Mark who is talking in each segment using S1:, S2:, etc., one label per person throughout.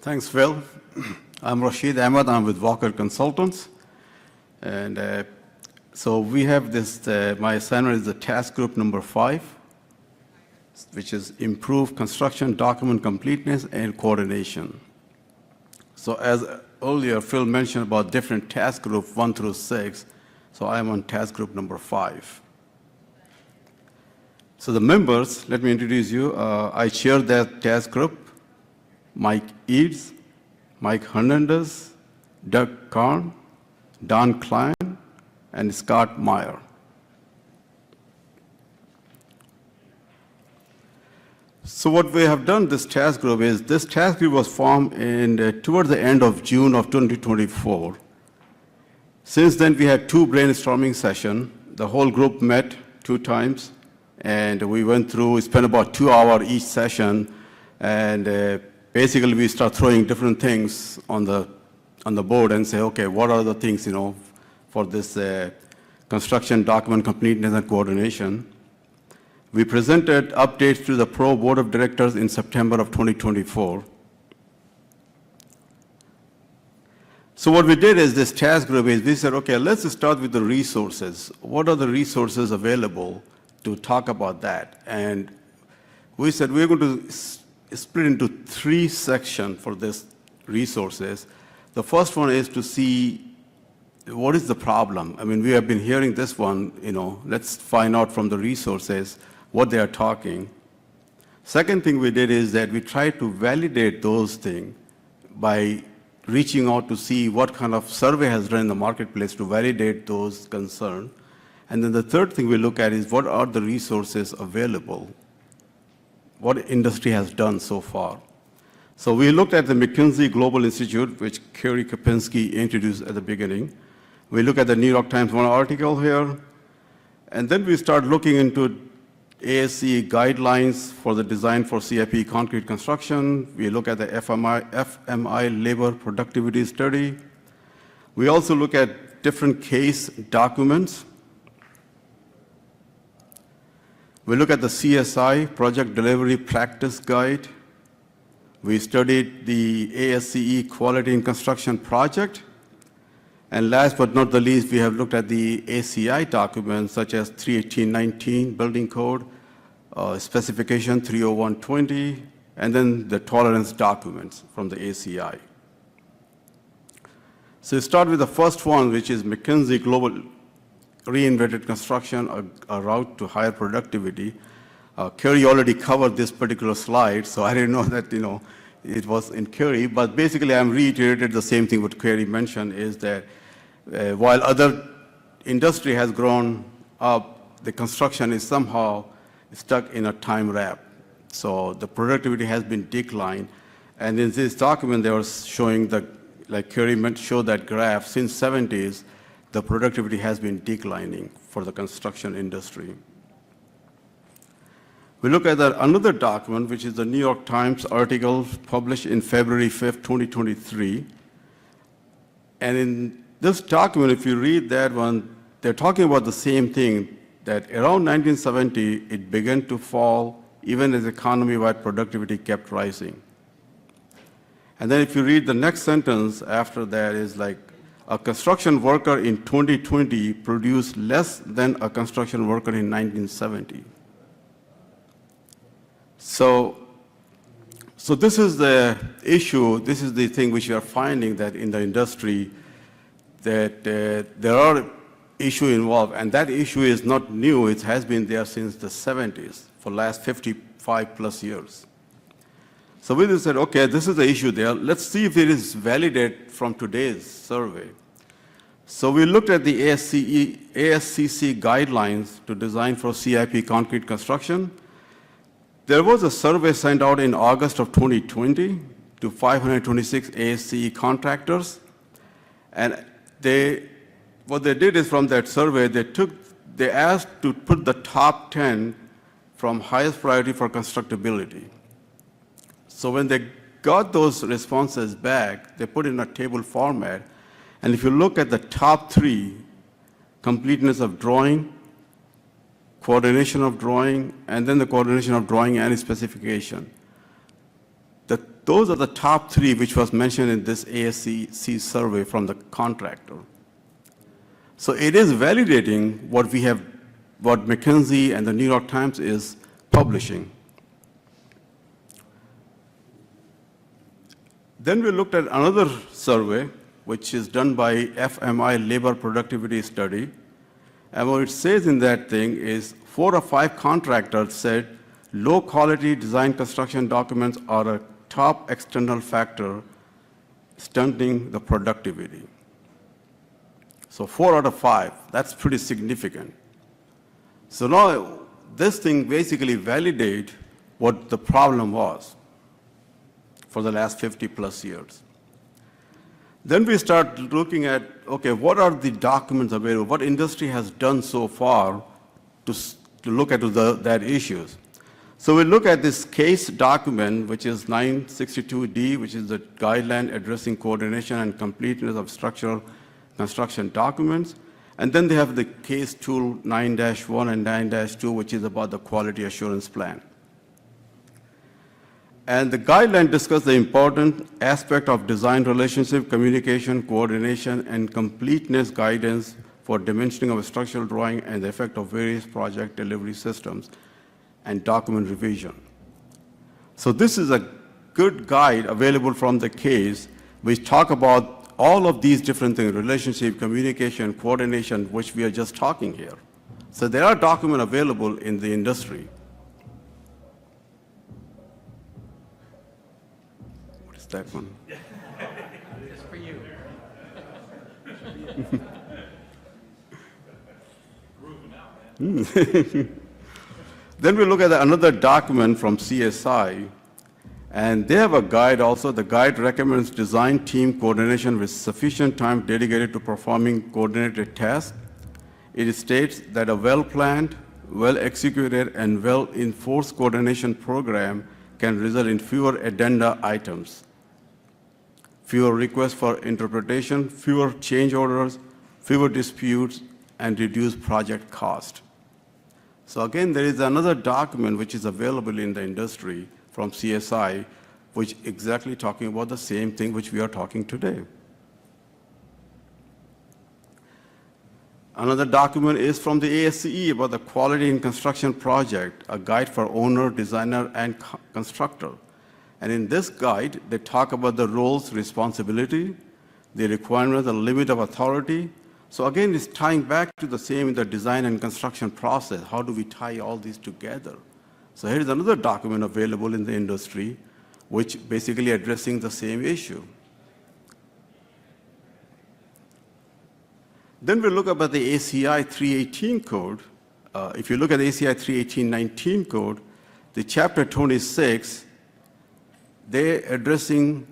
S1: Thanks, Phil. I'm Rashid Ahmed. I'm with Walker Consultants. And so we have this, my assignment is the task group number 5, which is improve construction document completeness and coordination. So as earlier, Phil mentioned about different task group 1 through 6. So I'm on task group number 5. So the members, let me introduce you. I chair that task group. Mike Eads, Mike Hernandez, Doug Karn, Don Klein, and Scott Meyer. So what we have done, this task group was formed toward the end of June of 2024. Since then, we had 2 brainstorming sessions. The whole group met 2 times, and we spent about 2 hours each session, and basically we start throwing different things on the board and say, okay, what are the things, for this construction document completeness and coordination. We presented updates to the Pro Board of Directors in September of 2024. So what we did is this task group is we said, okay, let's start with the resources. What are the resources available to talk about that? And we said we're going to split into 3 sections for this resources. The first one is to see what is the problem. I mean, we have been hearing this one, let's find out from the resources what they are talking. Second thing we did is that we tried to validate those things by reaching out to see what kind of survey has run in the marketplace to validate those concerns. And then the third thing we look at is what are the resources available, what industry has done so far. So we looked at the McKinsey Global Institute, which Kerry Kapinski introduced at the beginning. We look at the New York Times one article here, and then we start looking into ASCE guidelines for the design for CIP concrete construction. We look at the FMI labor productivity study. We also look at different case documents. We look at the CSI, Project Delivery Practice Guide. We studied the ASCE Quality in Construction Project. And last but not the least, we have looked at the ACI documents such as 31819 Building Code, Specification 30120, and then the tolerance documents from the ACI. So we start with the first one, which is McKinsey Global Reinvented Construction, a route to higher productivity. Kerry already covered this particular slide, so I didn't know that it was in Kerry, but basically I'm reiterated the same thing what Kerry mentioned is that while other industry has grown up, the construction is somehow stuck in a time wrap. So the productivity has been declined, and in this document they were showing like Kerry showed that graph since 70s, the productivity has been declining for the construction industry. We look at another document, which is the New York Times article published in February 5th, 2023. And in this document, if you read that one, they're talking about the same thing, that around 1970, it began to fall even as economy-wide productivity kept rising. And then if you read the next sentence after that is like, a construction worker in 2020 produced less than a construction worker in 1970. So this is the issue, this is the thing which we are finding that in the industry that there are issues involved, and that issue is not new, it has been there since the 70s, for the last 55 plus years. So we said, okay, this is the issue there. Let's see if it is validated from today's survey. So we looked at the ASCC guidelines to design for CIP concrete construction. There was a survey sent out in August of 2020 to 526 ASCE contractors. And what they did is from that survey, they asked to put the top 10 from highest priority for constructability. So when they got those responses back, they put in a table format. And if you look at the top 3, completeness of drawing, coordination of drawing, and then the coordination of drawing and specification. The Those are the top three which was mentioned in this ASCC survey from the contractor. So it is validating what we have, what McKinsey and the New York Times is publishing. Then we looked at another survey, which is done by FMI Labor Productivity Study. And what it says in that thing is 4 of 5 contractors said low quality design construction documents are a top external factor stunting the productivity. So 4 out of 5, that's pretty significant. So now this thing basically validates what the problem was for the last 50 plus years. Then we start looking at, okay, what are the documents available? What industry has done so far to look at that issues? So we look at this case document, which is 962D, which is the guideline addressing coordination and completeness of structural construction documents. And then they have the case tool 9-1 and 9-2, which is about the quality assurance plan. And the guideline discuss the important aspect of design relationship, communication, coordination, and completeness guidance for dimensioning of a structural drawing and the effect of various project delivery systems and document revision. So this is a good guide available from the case, which talk about all of these different things, relationship, communication, coordination, which we are just talking here. So there are documents available in the industry. What is that one?
S2: It's for you.
S1: Then we look at another document from CSI, and they have a guide also. The guide recommends design team coordination with sufficient time dedicated to performing coordinated tasks. It states that a well-planned, well-executed, and well-enforced coordination program can result in fewer addenda items, fewer requests for interpretation, fewer change orders, fewer disputes, and reduced project cost. So again, there is another document which is available in the industry from CSI, which exactly talking about the same thing which we are talking today. Another document is from the ASCE about the quality in construction project, a guide for owner, designer, and constructor. And in this guide, they talk about the roles, responsibility, the requirements, the limit of authority. So again, it's tying back to the same in the design and construction process. How do we tie all these together? So here's another document available in the industry, which basically addressing the same issue. Then we look about the ACI 318 code. If you look at the ACI 318-19 code, the chapter 26, they're addressing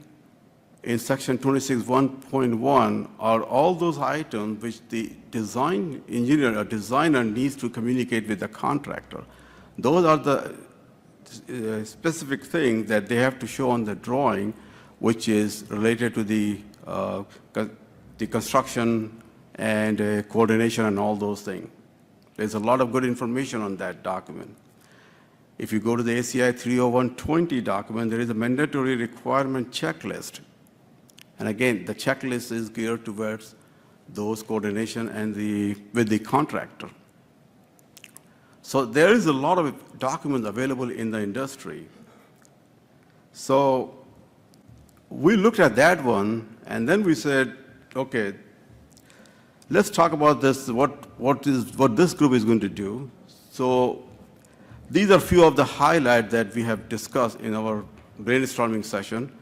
S1: in section 26.1.1 are all those items which the design engineer or designer needs to communicate with the contractor. Those are the specific things that they have to show on the drawing, which is related to the construction and coordination and all those things. There's a lot of good information on that document. If you go to the ACI 301-20 document, there is a mandatory requirement checklist. And again, the checklist is geared towards those coordination and with the contractor. So there is a lot of documents available in the industry. So we looked at that one, and then we said, okay, let's talk about this, what this group is going to do. So these are a few of the highlights that we have discussed in our brainstorming session,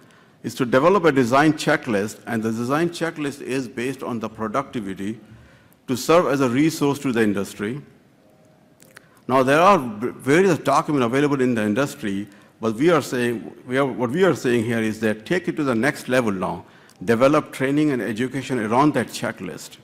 S1: is to develop a design checklist, and the design checklist is based on the productivity to serve as a resource to the industry. Now, there are various documents available in the industry, but what we are saying here is that take it to the next level now. Develop training and education around that checklist.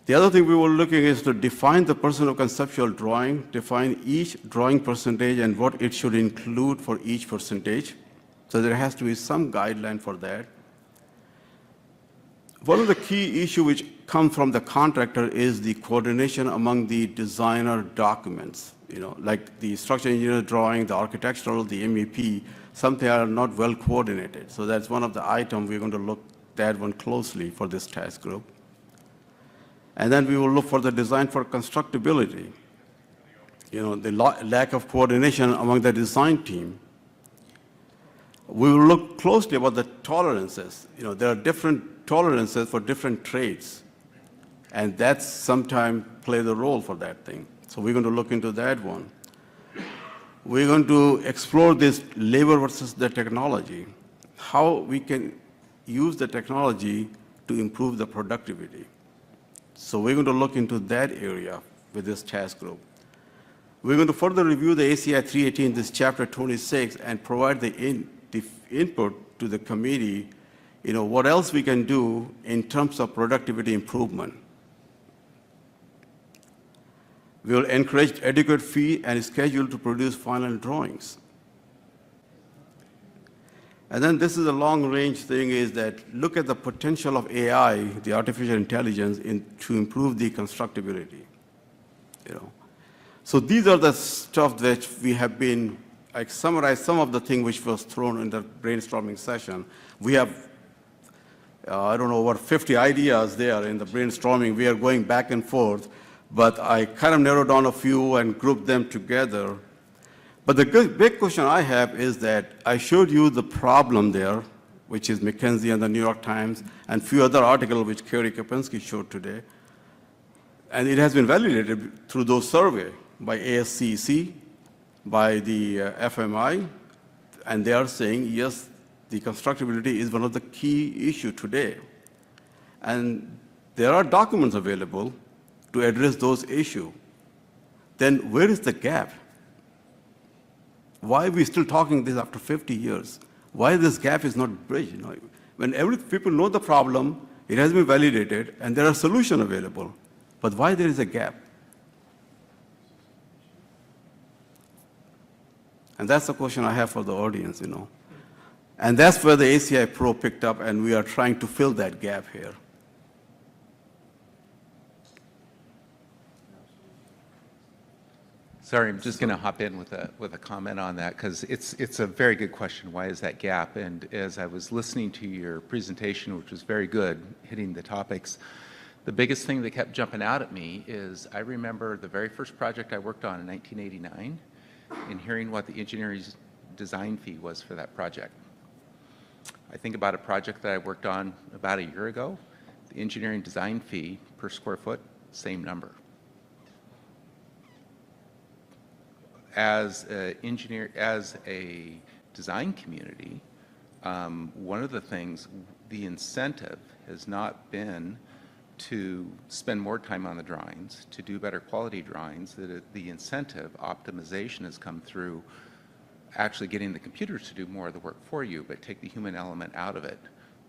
S1: The other thing we were looking is to define the personal conceptual drawing, define each drawing percentage and what it should include for each percentage. So there has to be some guideline for that. One of the key issues which come from the contractor is the coordination among the designer documents. Like the structural engineer drawing, the architectural, the MEP, something are not well coordinated. So that's one of the items we're going to look that one closely for this task group. And then we will look for the design for constructability. The lack of coordination among the design team. We will look closely about the tolerances. There are different tolerances for different trades, and that's sometimes play the role for that thing. So we're going to look into that one. We're going to explore this labor versus the technology, how we can use the technology to improve the productivity. So we're going to look into that area with this task group. We're going to further review the ACI 318, this chapter 26, and provide the input to the committee, what else we can do in terms of productivity improvement. We will encourage adequate fee and schedule to produce final drawings. And then this is a long-range thing, is that look at the potential of AI, the artificial intelligence, to improve the constructability. So these are the stuff that we have been, I summarized some of the things which was thrown in the brainstorming session. We have, I don't know, over 50 ideas there in the brainstorming. We are going back and forth, but I kind of narrowed down a few and grouped them together. But the big question I have is that I showed you the problem there, which is McKinsey and the New York Times, and a few other articles which Kerry Kapinski showed today. And it has been validated through those surveys by ASCC, by the FMI, and they are saying, yes, the constructability is one of the key issues today. And there are documents available to address those issues. Then where is the gap? Why are we still talking this after 50 years? Why this gap is not bridged? When people know the problem, it has been validated, and there are solutions available. But why there is a gap? And that's the question I have for the audience, And that's where the ACI Pro picked up, and we are trying to fill that gap here.
S2: Sorry, I'm just going to hop in with a comment on that, because it's a very good question. Why is that gap? And as I was listening to your presentation, which was very good, hitting the topics, the biggest thing that kept jumping out at me is I remember the very first project I worked on in 1989 and hearing what the engineering design fee was for that project. I think about a project that I worked on about a year ago. The engineering design fee per square foot, same number. As a design community, one of the things, the incentive has not been to spend more time on the drawings, to do better quality drawings. The incentive optimization has come through actually getting the computers to do more of the work for you, but take the human element out of it.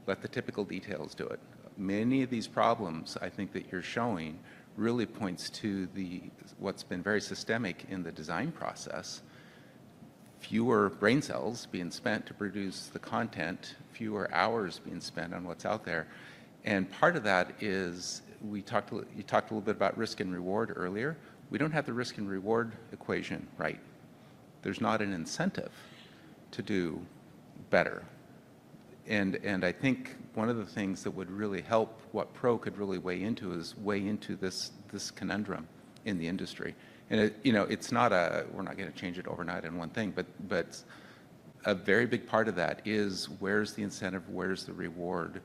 S2: Let the typical details do it. Many of these problems, I think, that you're showing really points to what's been very systemic in the design process. Fewer brain cells being spent to produce the content, fewer hours being spent on what's out there. And part of that is, you talked a little bit about risk and reward earlier. We don't have the risk and reward equation right. There's not an incentive to do better. And I think one of the things that would really help, what Pro could really weigh into, is weigh into this conundrum in the industry. And it's not we're not going to change it overnight in one thing, but a very big part of that is, where's the incentive, where's the reward,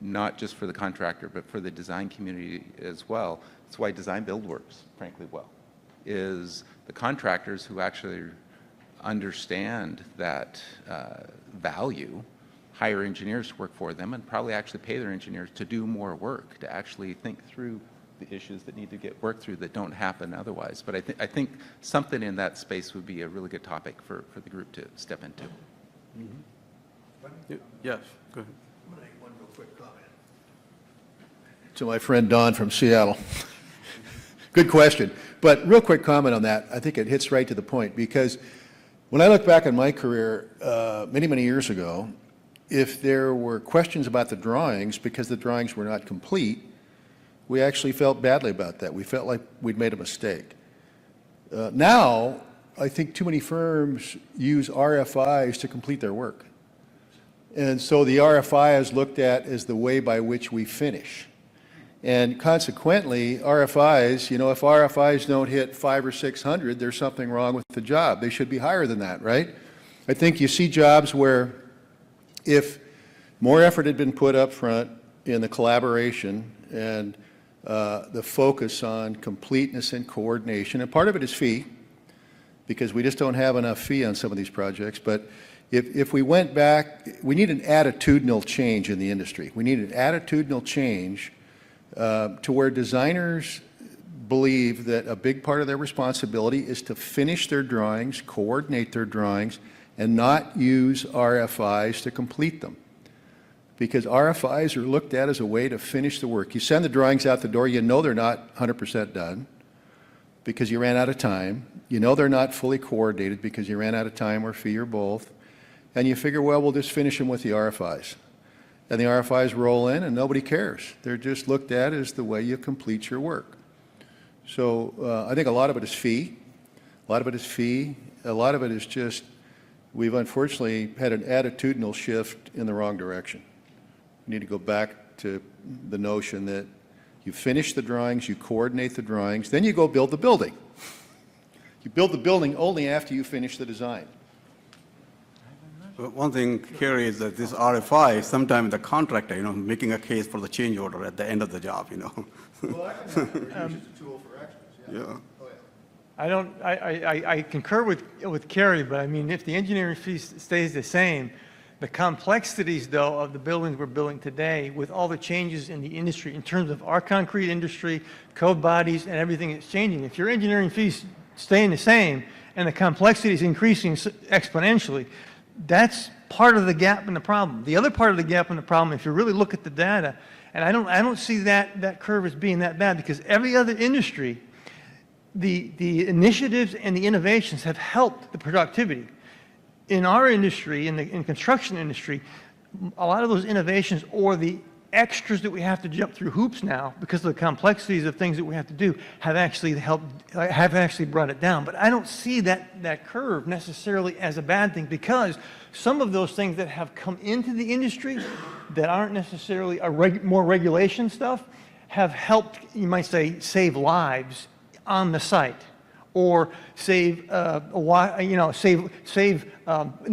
S2: not just for the contractor, but for the design community as well. That's why design build works, frankly, well, is the contractors who actually understand that value hire engineers to work for them, and probably actually pay their engineers to do more work, to actually think through the issues that need to get worked through that don't happen otherwise. But I think something in that space would be a really good topic for the group to step into.
S1: Mm-hmm. Yes, go ahead.
S3: I'm going to make one real quick comment. To my friend Don from Seattle. Good question. But real quick comment on that. I think it hits right to the point, because when I look back on my career many, many years ago, if there were questions about the drawings because the drawings were not complete, we actually felt badly about that. We felt like we'd made a mistake. Now, I think too many firms use RFIs to complete their work. And so the RFI is looked at as the way by which we finish. And consequently, RFIs, you know, if RFIs don't hit 500 or 600, there's something wrong with the job. They should be higher than that, right? I think you see jobs where if more effort had been put up front in the collaboration and the focus on completeness and coordination, and part of it is fee, because we just don't have enough fee on some of these projects, but if we went back, we need an attitudinal change in the industry. We need an attitudinal change to where designers believe that a big part of their responsibility is to finish their drawings, coordinate their drawings, and not use RFIs to complete them. Because RFIs are looked at as a way to finish the work. You send the drawings out the door, you know they're not 100% done because you ran out of time. You know they're not fully coordinated because you ran out of time or fee or both. And you figure, well, we'll just finish them with the RFIs. And the RFIs roll in and nobody cares. They're just looked at as the way you complete your work. So I think a lot of it is fee. A lot of it is fee. A lot of it is just, we've unfortunately had an attitudinal shift in the wrong direction. We need to go back to the notion that you finish the drawings, you coordinate the drawings, then you go build the building. You build the building only after you finish the design.
S1: But one thing, Kerry, is that this RFI, sometimes the contractor, you know, making a case for the change order at the end of the job, you know.
S3: Well, I can use a tool for extras, yeah.
S1: Yeah.
S3: Oh, yeah.
S4: I concur with Kerry, but I mean, if the engineering fee stays the same, the complexities, though, of the buildings we're building today, with all the changes in the industry, in terms of our concrete industry, code bodies, and everything that's changing, if your engineering fees staying the same and the complexity is increasing exponentially, that's part of the gap in the problem. The other part of the gap in the problem, if you really look at the data, and I don't see that curve as being that bad, because every other industry, the initiatives and the innovations have helped the productivity. In our industry, in the construction industry, a lot of those innovations or the extras that we have to jump through hoops now because of the complexities of things that we have to do have actually brought it down. But I don't see that curve necessarily as a bad thing, because some of those things that have come into the industry that aren't necessarily more regulation stuff have helped, you might say, save lives on the site, or save in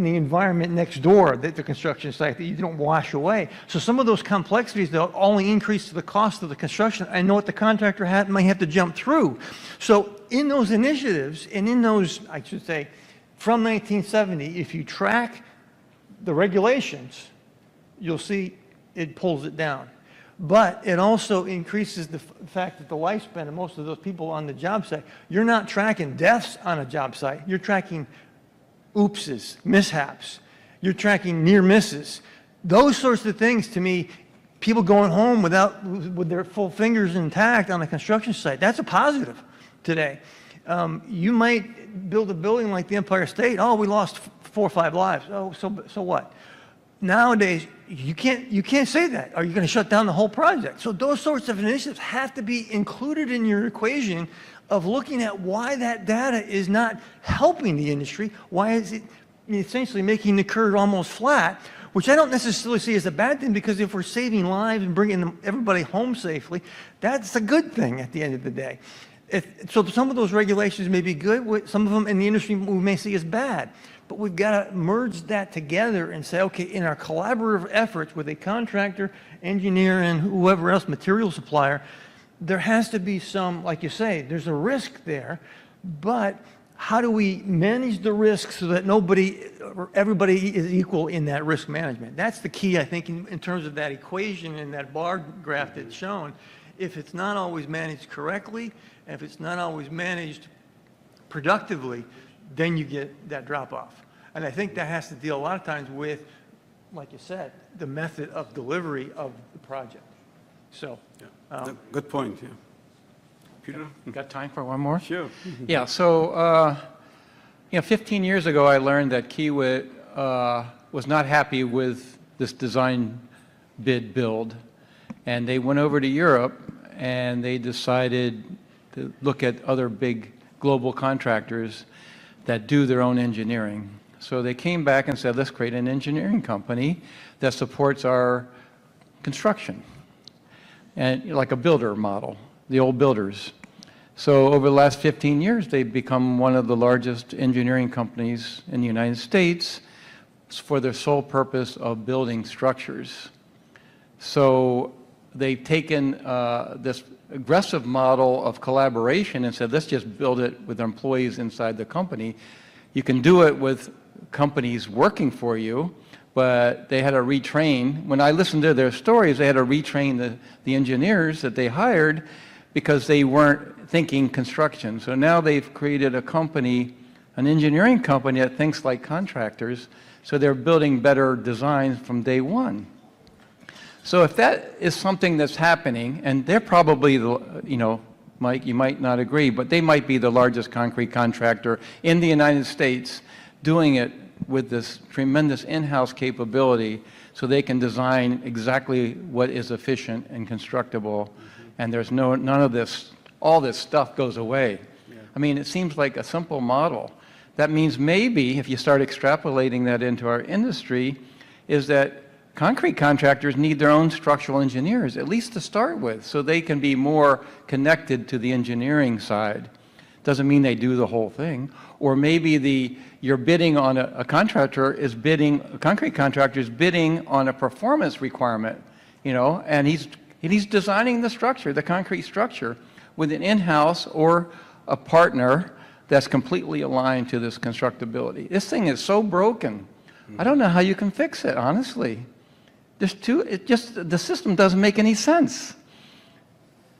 S4: the environment next door, the construction site, that you don't wash away. So some of those complexities, they'll only increase the cost of the construction. I know what the contractor might have to jump through. So in those initiatives, and in those, I should say, from 1970, if you track the regulations, you'll see it pulls it down. But it also increases the fact that the lifespan of most of those people on the job site, you're not tracking deaths on a job site. You're tracking oopses, mishaps. You're tracking near misses. Those sorts of things, to me, people going home with their full fingers intact on a construction site, that's a positive today. You might build a building like the Empire State. Oh, we lost 4 or 5 lives. Oh, so what? Nowadays, you can't say that. Are you going to shut down the whole project? So those sorts of initiatives have to be included in your equation of looking at why that data is not helping the industry. Why is it essentially making the curve almost flat, which I don't necessarily see as a bad thing, because if we're saving lives and bringing everybody home safely, that's a good thing at the end of the day. So some of those regulations may be good. Some of them in the industry we may see as bad. But we've got to merge that together and say, okay, in our collaborative efforts with a contractor, engineer, and whoever else, material supplier, there has to be some, like you say, there's a risk there, but how do we manage the risk so that everybody is equal in that risk management? That's the key, I think, in terms of that equation and that bar graph that's shown. If it's not always managed correctly, and if it's not always managed productively, then you get that drop-off. And I think that has to deal a lot of times with, like you said, the method of delivery of the project. So,
S1: Yeah. Good point, yeah. Peter?
S5: Got time for one more?
S1: Sure.
S5: Yeah, so, 15 years ago, I learned that Kiewit was not happy with this design bid build, and they went over to Europe and they decided to look at other big global contractors that do their own engineering. So they came back and said, let's create an engineering company that supports our construction, and like a builder model, the old builders. So over the last 15 years, they've become one of the largest engineering companies in the United States for their sole purpose of building structures. So they've taken this aggressive model of collaboration and said, let's just build it with employees inside the company. You can do it with companies working for you, but they had to retrain. When I listened to their stories, they had to retrain the engineers that they hired because they weren't thinking construction. So now they've created a company, an engineering company that thinks like contractors, so they're building better designs from day one. So if that is something that's happening, and they're probably, Mike, you might not agree, but they might be the largest concrete contractor in the United States doing it with this tremendous in-house capability so they can design exactly what is efficient and constructible, and there's none of this, all this stuff goes away. I mean, it seems like a simple model. That means maybe if you start extrapolating that into our industry, is that concrete contractors need their own structural engineers, at least to start with, so they can be more connected to the engineering side. Doesn't mean they do the whole thing. Or maybe you're bidding on a concrete contractor is bidding on a performance requirement, and he's designing the structure, the concrete structure, with an in-house or a partner that's completely aligned to this constructability. This thing is so broken. I don't know how you can fix it, honestly. The system doesn't make any sense.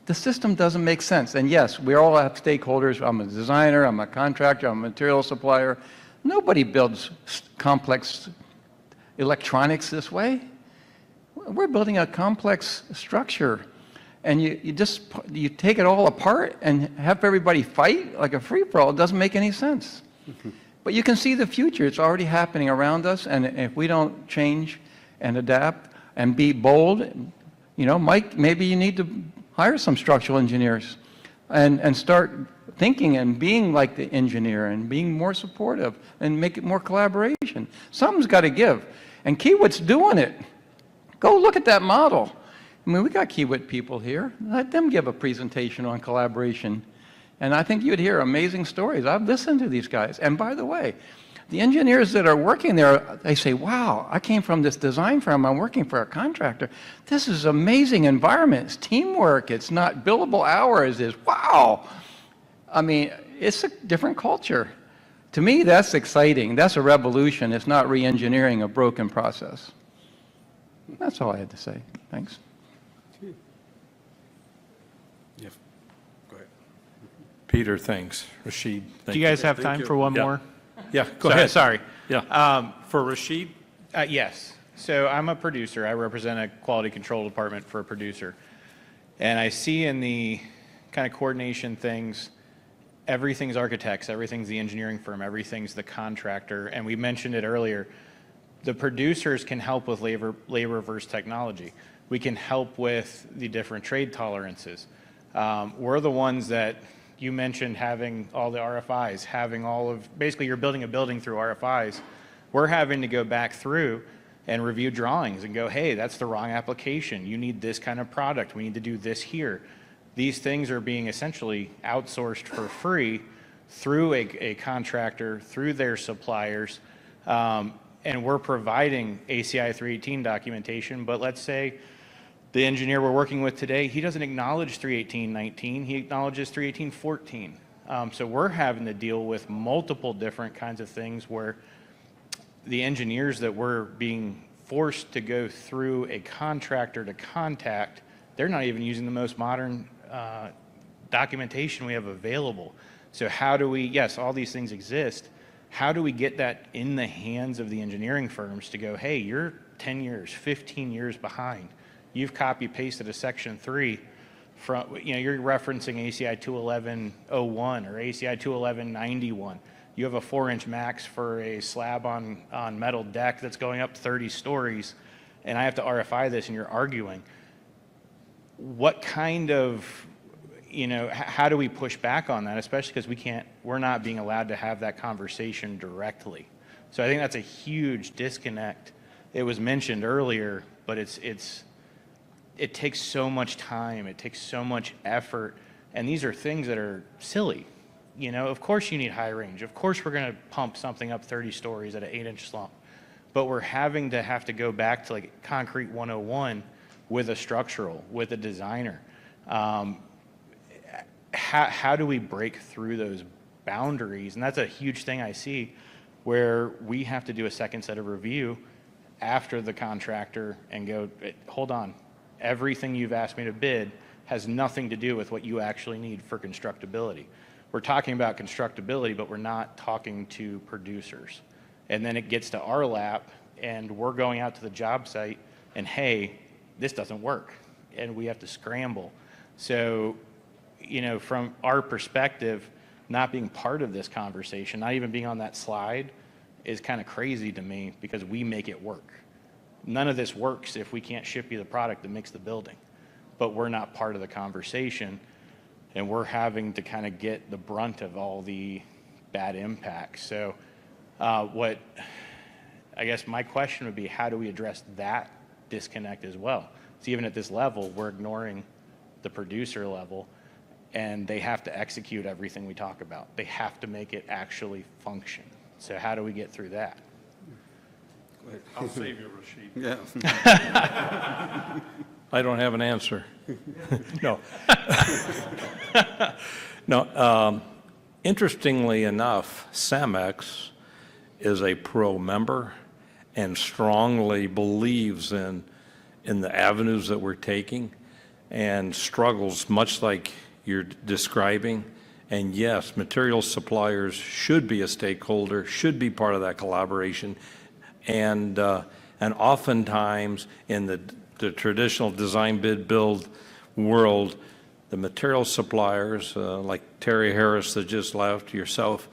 S5: The system doesn't make sense. And yes, we all have stakeholders. I'm a designer, I'm a contractor, I'm a material supplier. Nobody builds complex electronics this way. We're building a complex structure, and you take it all apart and have everybody fight like a free-for-all. It doesn't make any sense. But you can see the future. It's already happening around us, and if we don't change and adapt and be bold, Mike, maybe you need to hire some structural engineers and start thinking and being like the engineer and being more supportive and make it more collaboration. Something's got to give. And Kiewit's doing it. Go look at that model. I mean, we got Kiewit people here. Let them give a presentation on collaboration. And I think you'd hear amazing stories. I've listened to these guys. And by the way, the engineers that are working there, they say, wow, I came from this design firm, I'm working for a contractor. This is amazing environment. It's teamwork. It's not billable hours. It's wow. I mean, it's a different culture. To me, that's exciting. That's a revolution. It's not re-engineering a broken process. That's all I had to say. Thanks.
S1: Yes. Go ahead.
S6: Peter, thanks. Rashid, thank
S7: Do you guys have time for one
S6: Yeah.
S7: more?
S6: Yeah, go ahead.
S7: Sorry.
S6: Yeah. For Rashid?
S7: Yes. So I'm a producer. I represent a quality control department for a producer. And I see in the kind of coordination things, everything's architects, everything's the engineering firm, everything's the contractor. And we mentioned it earlier. The producers can help with labor versus technology. We can help with the different trade tolerances. We're the ones that you mentioned having all the RFIs, having all of, basically you're building a building through RFIs. We're having to go back through and review drawings and go, hey, that's the wrong application. You need this kind of product. We need to do this here. These things are being essentially outsourced for free through a contractor, through their suppliers, and we're providing ACI 318 documentation, but let's say the engineer we're working with today, he doesn't acknowledge 318.19, he acknowledges 318.14. So we're having to deal with multiple different kinds of things where the engineers that we're being forced to go through a contractor to contact, they're not even using the most modern documentation we have available. So how do we, yes, all these things exist, how do we get that in the hands of the engineering firms to go, hey, you're 10 years, 15 years behind. You've copy pasted a section 3 from, you're referencing ACI 211.01 or ACI 211.91. You have a 4-inch max for a slab on metal deck that's going up 30 stories. and I have to RFI this and you're arguing, what kind of, how do we push back on that, especially because we're not being allowed to have that conversation directly. So I think that's a huge disconnect. It was mentioned earlier, but it takes so much time, it takes so much effort, and these are things that are silly. Of course you need high range. Of course we're going to pump something up 30 stories at an 8-inch slump. But we're having to go back to like Concrete 101 with a structural, with a designer. How do we break through those boundaries? And that's a huge thing I see, where we have to do a second set of review after the contractor and go, hold on, everything you've asked me to bid has nothing to do with what you actually need for constructability. We're talking about constructability, but we're not talking to producers. And then it gets to our lap, and we're going out to the job site, and hey, this doesn't work, and we have to scramble. So, from our perspective, not being part of this conversation, not even being on that slide, is kind of crazy to me, because we make it work. None of this works if we can't ship you the product that makes the building, but we're not part of the conversation, and we're having to kind of get the brunt of all the bad impacts. So I guess my question would be, how do we address that disconnect as well? So even at this level, we're ignoring the producer level, and they have to execute everything we talk about. They have to make it actually function. So how do we get through that?
S6: I'll save you, Rashid.
S1: Yeah.
S6: I don't have an answer. No. No. Interestingly enough, CEMEX is a pro member and strongly believes in the avenues that we're taking, and struggles much like you're describing. And yes, material suppliers should be a stakeholder, should be part of that collaboration. And oftentimes in the traditional design bid build world, the material suppliers, like Terry Harris that just left, yourself,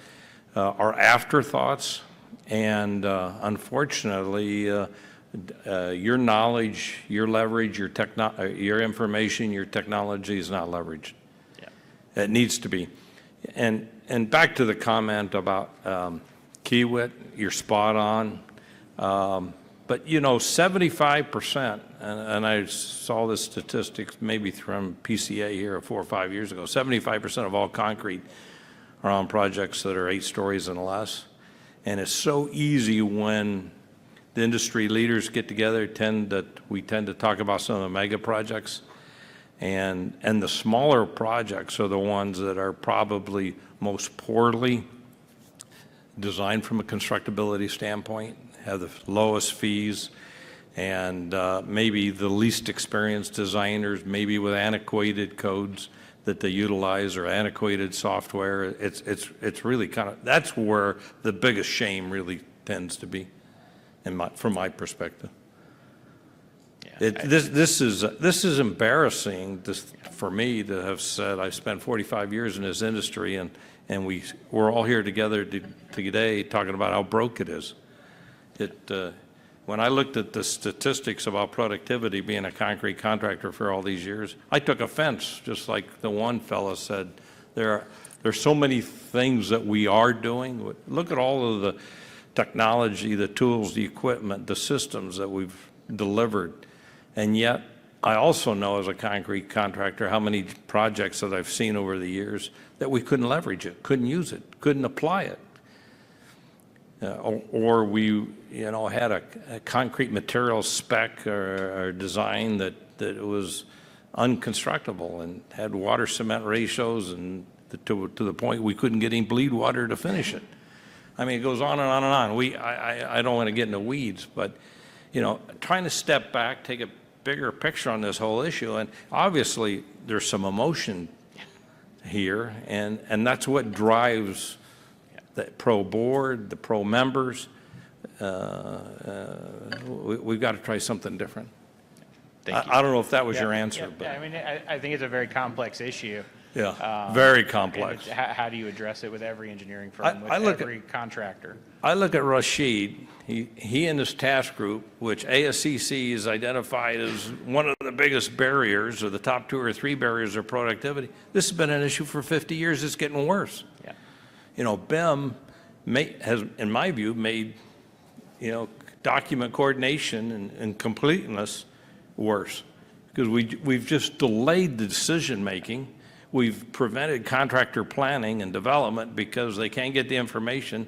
S6: are afterthoughts. And unfortunately, your knowledge, your leverage, your information, your technology is not leveraged.
S7: Yeah.
S6: It needs to be. And back to the comment about Kiewit, you're spot on. But 75%, and I saw this statistics maybe from PCA here 4 or 5 years ago, 75% of all concrete are on projects that are 8 stories and less. And it's so easy when the industry leaders get together, we tend to talk about some of the mega projects. And the smaller projects are the ones that are probably most poorly designed from a constructability standpoint, have the lowest fees, and maybe the least experienced designers, maybe with antiquated codes that they utilize or antiquated software. It's really that's where the biggest shame really tends to be, from my perspective.
S7: Yeah,
S6: This is embarrassing for me to have said I spent 45 years in this industry, and we're all here together today talking about how broke it is. When I looked at the statistics about productivity, being a concrete contractor for all these years, I took offense, just like the one fellow said. There's so many things that we are doing. Look at all of the technology, the tools, the equipment, the systems that we've delivered. And yet, I also know as a concrete contractor how many projects that I've seen over the years that we couldn't leverage it, couldn't use it, couldn't apply it. Or we, had a concrete material spec or design that was unconstructible and had water cement ratios and to the point we couldn't get any bleed water to finish it. I mean, it goes on and on and on. I don't want to get in the weeds, but trying to step back, take a bigger picture on this whole issue, and obviously there's some emotion here, and that's what drives the pro board, the pro members. We've got to try something different.
S7: Thank you.
S6: I don't know if that was your
S7: Yeah,
S6: answer,
S7: yeah,
S6: but
S7: I mean, I think it's a very complex issue.
S6: Yeah, very
S7: And
S6: complex.
S7: how do you address it with every engineering firm, with
S6: I look at-
S7: every contractor?
S6: I look at Rashid, he and his task group, which ASCC is identified as one of the biggest barriers, or the top 2 or 3 barriers of productivity. This has been an issue for 50 years, it's getting worse.
S7: Yeah.
S6: You know, BIM has, in my view, made, you know, document coordination and completeness worse. Because we've just delayed the decision-making. We've prevented contractor planning and development because they can't get the information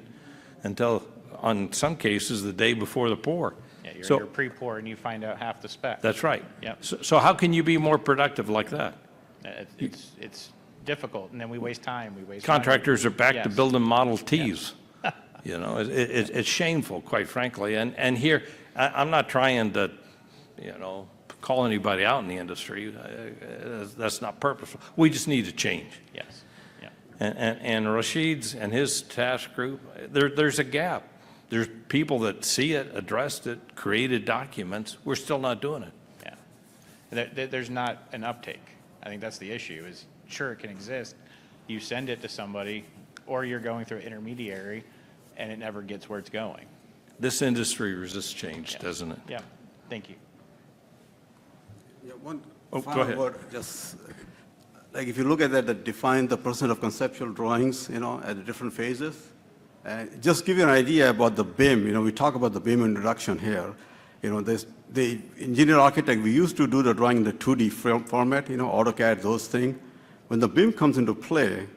S6: until, on some cases, the day before the pour.
S7: Yeah,
S6: So-
S7: you're pre-pour and you find out half the spec.
S6: That's right.
S7: Yep.
S6: So how can you be more productive like that?
S7: It's difficult, and then we waste time, we waste money.
S6: Contractors are back to
S7: Yes.
S6: building Model Ts. You know, it's shameful, quite frankly. And here, I'm not trying to, you know, call anybody out in the industry. That's not purposeful. We just need to change.
S7: Yes, yeah.
S6: And Rashid's and his task group, there's a gap. There's people that see it, addressed it, created documents. We're still not doing it.
S7: Yeah. There's not an uptake. I think that's the issue, is sure, it can exist. You send it to somebody, or you're going through an intermediary, and it never gets where it's going.
S6: This industry resists change,
S7: Yeah.
S6: doesn't it?
S7: Yeah, thank you.
S1: Yeah, one
S6: Oh, go
S1: final
S6: ahead.
S1: word, just, like, if you look at that define the percent of conceptual drawings, you know, at the different phases, just give you an idea about the BIM, you know, we talk about the BIM introduction here. You know, the engineer architect, we used to do the drawing in the 2D format, you know, AutoCAD, those things. When the BIM comes into play,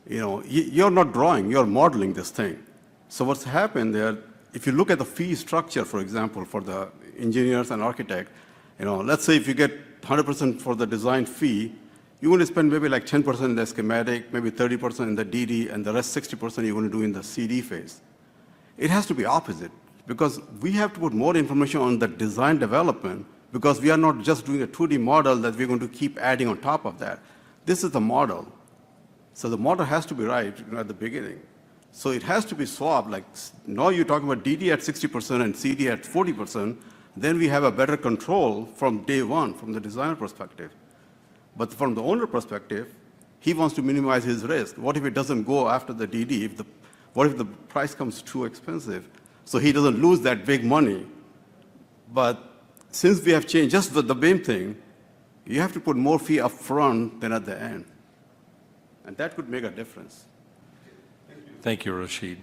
S1: you know, you're not drawing, you're modeling this thing. So what's happened there, if you look at the fee structure, for example, for the engineers and architect, you know, let's say if you get 100% for the design fee, you're going to spend maybe like 10% in the schematic, maybe 30% in the DD, and the rest 60% you're going to do in the CD phase. It has to be opposite, because we have to put more information on the design development, because we are not just doing a 2D model that we're going to keep adding on top of that. This is the model. So the model has to be right, you know, at the beginning. So it has to be swapped, like now you're talking about DD at 60% and CD at 40%, then we have a better control from day one, from the designer perspective. But from the owner perspective, he wants to minimize his risk. What if it doesn't go after the DD? What if the price comes too expensive? So he doesn't lose that big money. But since we have changed just the BIM thing, you have to put more fee up front than at the end. And that could make a difference.
S6: Thank you, Rashid.